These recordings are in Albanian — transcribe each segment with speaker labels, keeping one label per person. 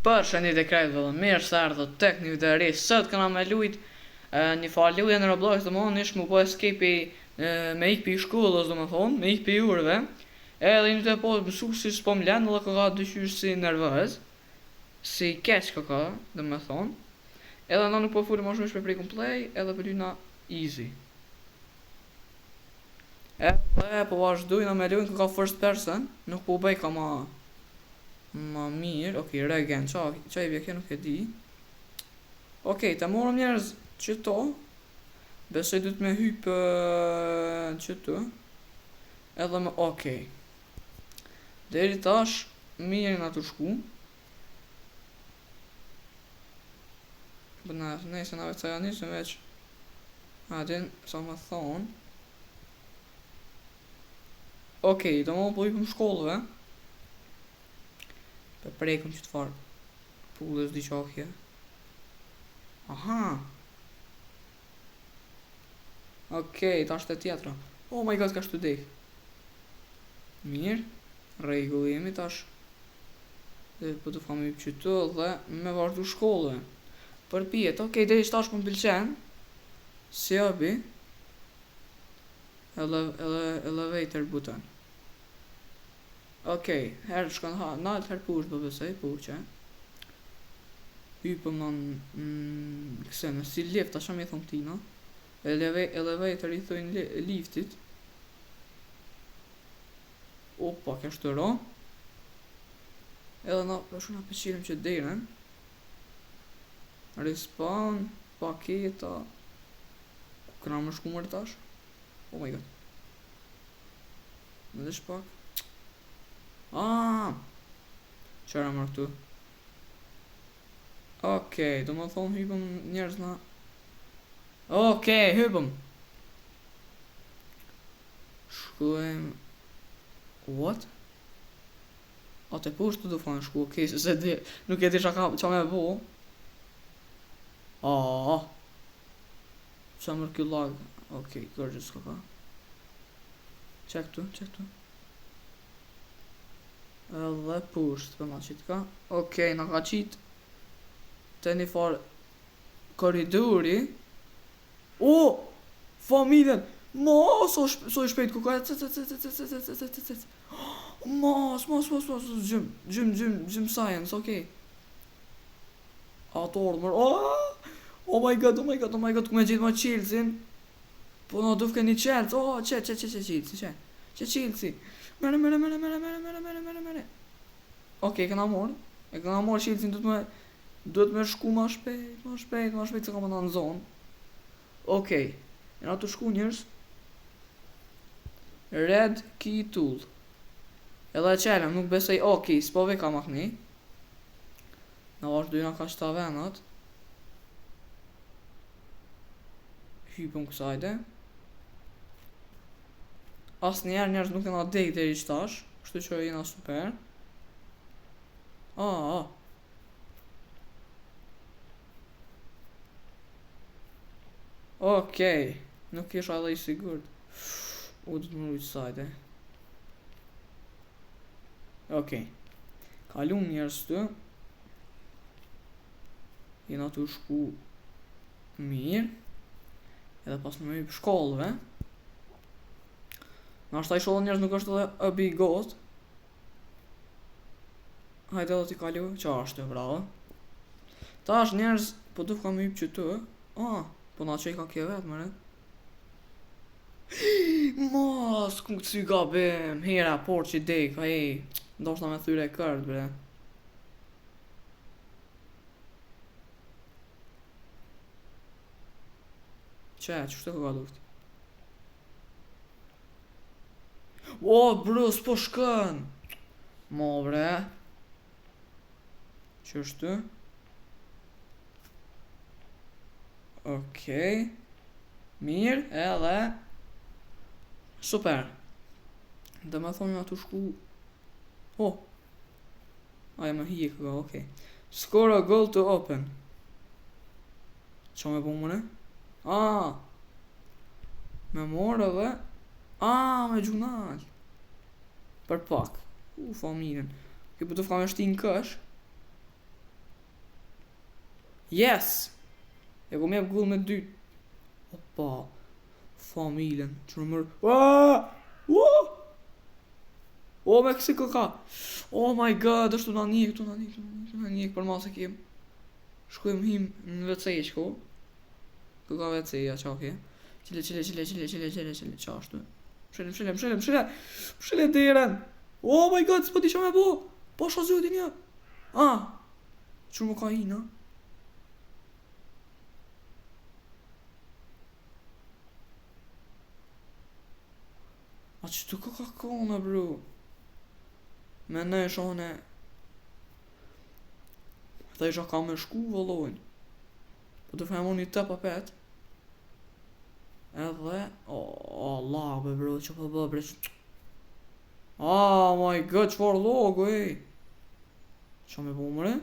Speaker 1: Përshëndetje krejt vëllë, mirë se ardhët tek një video re. Sot këna me lujt një farë lujë në Roblox, domethënë ish mu po escape me ik pi shkollës, domethënë, me ik pi urëve. Edhe një të po mësu si s'po m'len, edhe ka dyqysh si nervëz, si keq ka, domethënë. Edhe na nuk po fulim më shumë shpe prej play, edhe për lyna easy. Edhe po vazhdojna me lujnë ka first person, nuk po bëj ka ma mirë, okej, regen, qa i vje kjo nuk e di. Okej, të morëm njerëz qëto. Besoj du të me hypë qëto. Edhe me, okej. Deri tash, mirë nga të shku. Bëna, nejse nga vetë sa janë njësën veç. Adin, sa më thonë. Okej, të morëm po hypëm shkollëve. Për prekëm që të farë pullës di qakje. Aha. Okej, ta është e tjetra. Oh my god, ka shtu dek. Mirë. Regull jemi tash. Dhe po të famë i qëtë dhe me vazhdu shkollë. Për pjetë, okej, dhe ishtë tash për më pëlqen. Si abi. Elevator button. Okej, herë shkon nalt, herë push do besoj, puqe. Hypëm në kësene, si lift, asha me thonë tina. Elevator i thojnë liftit. Opa, kja shtëro. Edhe na, përshë na pëqirim që deren. Respawn, paketa. Këna më shku mërë tash. Oh my god. Në dhe shpak. Qëra më këtu. Okej, do më thonë hypëm njerëz na. Okej, hypëm. Shkujem. What? A te pushtu do fanë shku, okej, se di. Nuk e di qa me bo. Qa mërë kjo lag. Okej, gorgeous ka. Qek tu. Edhe pusht për ma qitë ka. Okej, na ka qitë të një farë koridori. Familjen. Mos, so i shpejt kuka. Mos. Gjym science, okej. Ato ormër. Oh my god, ku me gjitë ma qilësin. Po na dufke një qelës. Qelësi. Mere. Okej, këna morë. E këna morë qilësin, duhet me shku ma shpejt, se ka më në zonë. Okej, e na të shku njërës. Red key tool. Edhe e qelëm, nuk besoj, okej, s'po ve ka makni. Në vazhdojna ka qëta venat. Hypëm kësajde. Asë njerë njerës nuk e nga dek dhe i qëtash. Kështu që jena super. Okej. Nuk isha edhe i sigurt. Du të më rujtë sajde. Okej. Kalum njerës të. Jena të shku mirë. Edhe pas në me i për shkollëve. Nga është ta i shodhë njerës nuk është edhe a big ghost. Hajde edhe t'i kalu. Qa është, bravo. Ta është njerës, po du ka me i për që të. Po na që i ka kje vetë, mëre. Mos, ku të si gabim. Hera, por që i dek, ndo është na me thyre e kërët, bre. Qështë të ka duft? Bro, s'po shkën. Mo, bre. Qështu? Okej. Mirë, edhe super. Dhe me thonë nga të shku. Aja me hije këka, okej. Score a goal to open. Qa me po mëne? Me morë edhe. Me gjunal. Për pak. Familjen. Kjo për të fka me shti në kësh. Yes! E ku mjep gull me dytë. Opa. Familjen. Që në mërë. O, me kësi këka. Oh my god, është të në njek, për ma se kem. Shkojmë him në WC shko. Këka WC, ja, qa oke. Qile, qa ashtu. Mshile deren. Oh my god, s'po ti qa me bo. Po shka zotin ja. Qërë më ka hi, na? A që të ka kona, bro? Me në e shone. Dhe isha ka me shku, vëllojnë. Po të fejmë një të papet. Edhe, Allah, be bro, që po bë, bre. Oh my god, qëfar logo, ej. Qa me bo, mëre?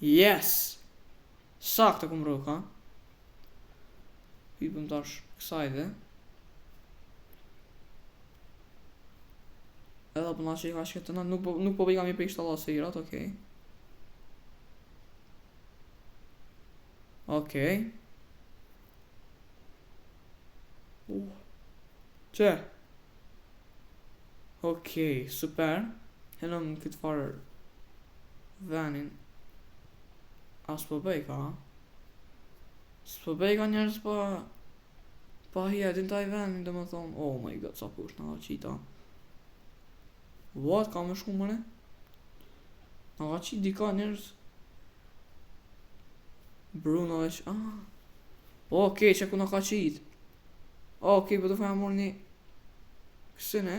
Speaker 1: Yes! Saktë e kum rëk, ha? Hipëm tash kësajde. Edhe për nga që i ka shketëna, nuk po bëjka mi për ishtë Allah se irat, okej. Okej. Që? Okej, super. Henëm këtë farë venin. As po bëjka, ha? S'po bëjka njerës pa hi e din taj venin dhe më thonë. Oh my god, sa push nga qita. What, ka me shku mëre? Nga qit dika njerës. Bruno veç, okej, që ku nga ka qit. Okej, për të fejmë mor një kësine.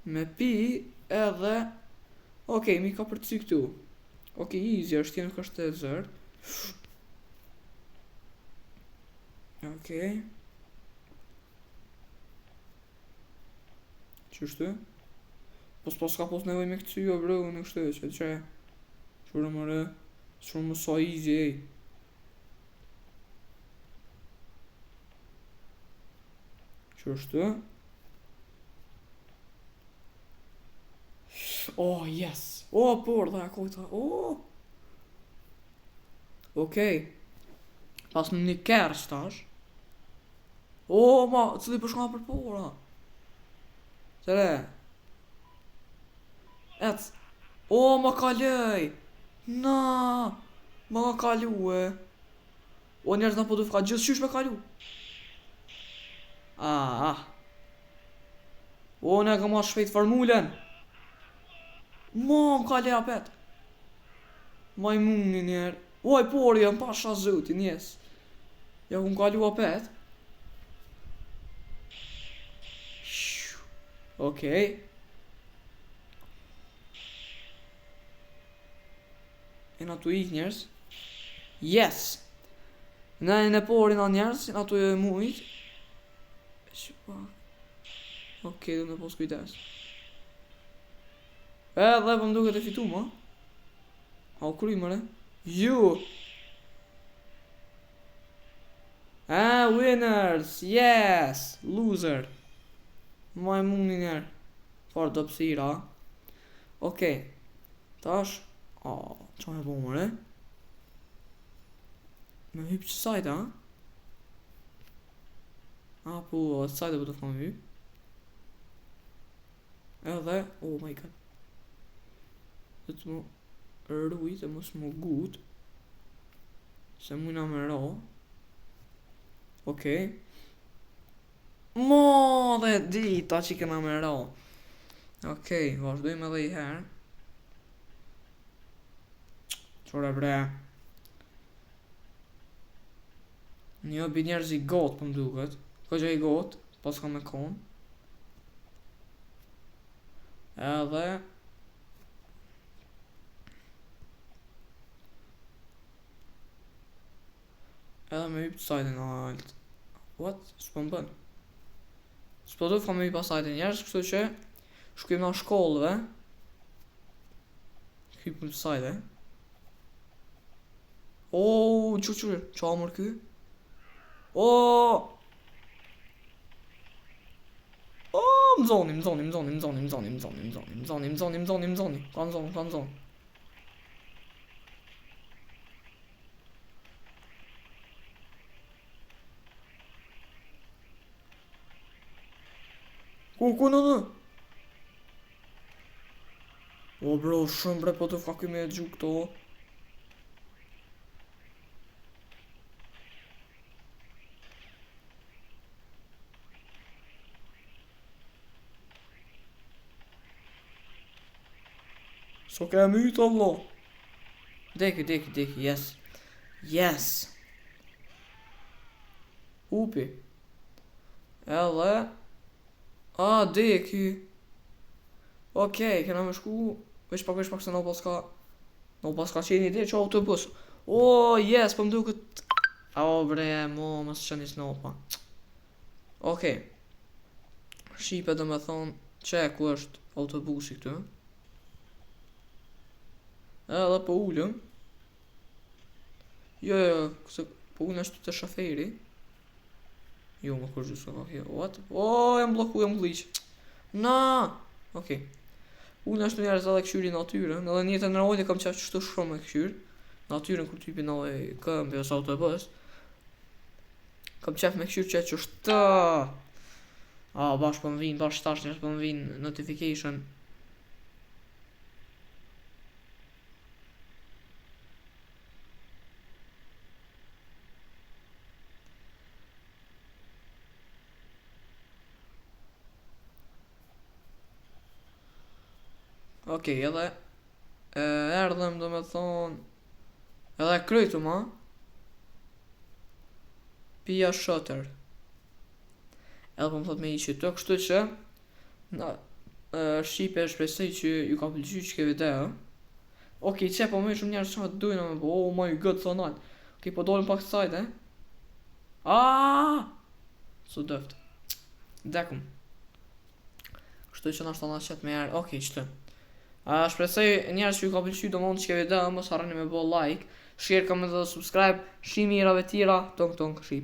Speaker 1: Me pi edhe. Okej, mi ka për të si këtu. Okej, easy, është tjenë kështë e zërë. Okej. Qështu? Po s'ka pos nevoj me këtë jo, bro, në kështë e që qërë mëre. Qërë më sa easy, ej. Qështu? Oh, yes. Oh, por, dhe akojta. Oh. Okej. Pas në një kërë qëtash. Oh, ma, cëli përshka për pora. Qëre? Et. Oh, ma kalej. Na. Ma ka kalu, e. O, njerës në po du fka gjithë qysh me kalu. O, ne ka ma shpejt formulen. Ma, më ka le apet. Majmuni njerë. Oj, por, jam pasha zotin, yes. Ja ku më kalu apet. Okej. E na tu ik njerës. Yes. Ne në porin a njerës, na tu e mujt. Shpa. Okej, dhe me pos kujtes. Edhe për më duke të fitu, ma. A u kry, mëre. Ju. Winners. Yes. Loser. Ma e mundi njerë. Farë të pësira. Okej. Tash. Qa me po, mëre. Me hypë që sajta, po, sajta për të fëmë hypë. Edhe, oh my god. Dhe të më rrujt e mos më gut. Se mujna me ra. Okej. Mo dhe dita që kena me ra. Okej, vazhdojmë edhe i herë. Qore bre. Një bi njerëz i gotë për më duket. Ko që i gotë, pas ka me konë. Edhe me hypë të sajtin alt. What? S'po më bën. S'po du ka me hypë a sajtin njerës, kështu që shkujmë na shkollëve. Hypëm të sajtin. Qërë, qa amër ky? Kanë zonë. Ku në? O bro, shumë bre, po të fucking me gju këto. So ke mytë, Allah. Deki, yes. Hupi. Edhe. Deki. Okej, kena me shku. Vesh pak se në pas ka qenë ide që autobus. Yes, po më duket. Bre, mos qenë snopa. Okej. Shqipe do me thonë që ku është autobusi këtu. Edhe po ullëm. Jo, po ullëm është të shoferi. Jo, më kërgjë së ka what? Jam bloku, jam glitch. Okej. Unë është njerëz edhe këshyri natyrën, edhe njëtë në rojnë kam qef qështu shumë me këshyr. Natyrën kur typi në këmbi ose autobus. Kam qef me këshyr që qështu. Bash po më vinë, bash tash njështë po më vinë notification. Okej, edhe erdhem do me thonë. Edhe krytu ma. Pia shëtër. Edhe po më thot me i që të kështu që Shqipe shpresoj që ju ka pëlqy që ke video. Okej, që po me shumë njerës që të dujnë me po. Oh my god, thonat. Okej, po dolim pak sajt, Su dëft. Dekum. Kështu që nështë të nga qëtë me jarë. Okej, qëtë. Shpresoj njerës që ju ka pëlqy do mund që ke video. Mos harroni me bo like, share, comment dhe subscribe. Shimi i rave tira. Tonk, Shqipe.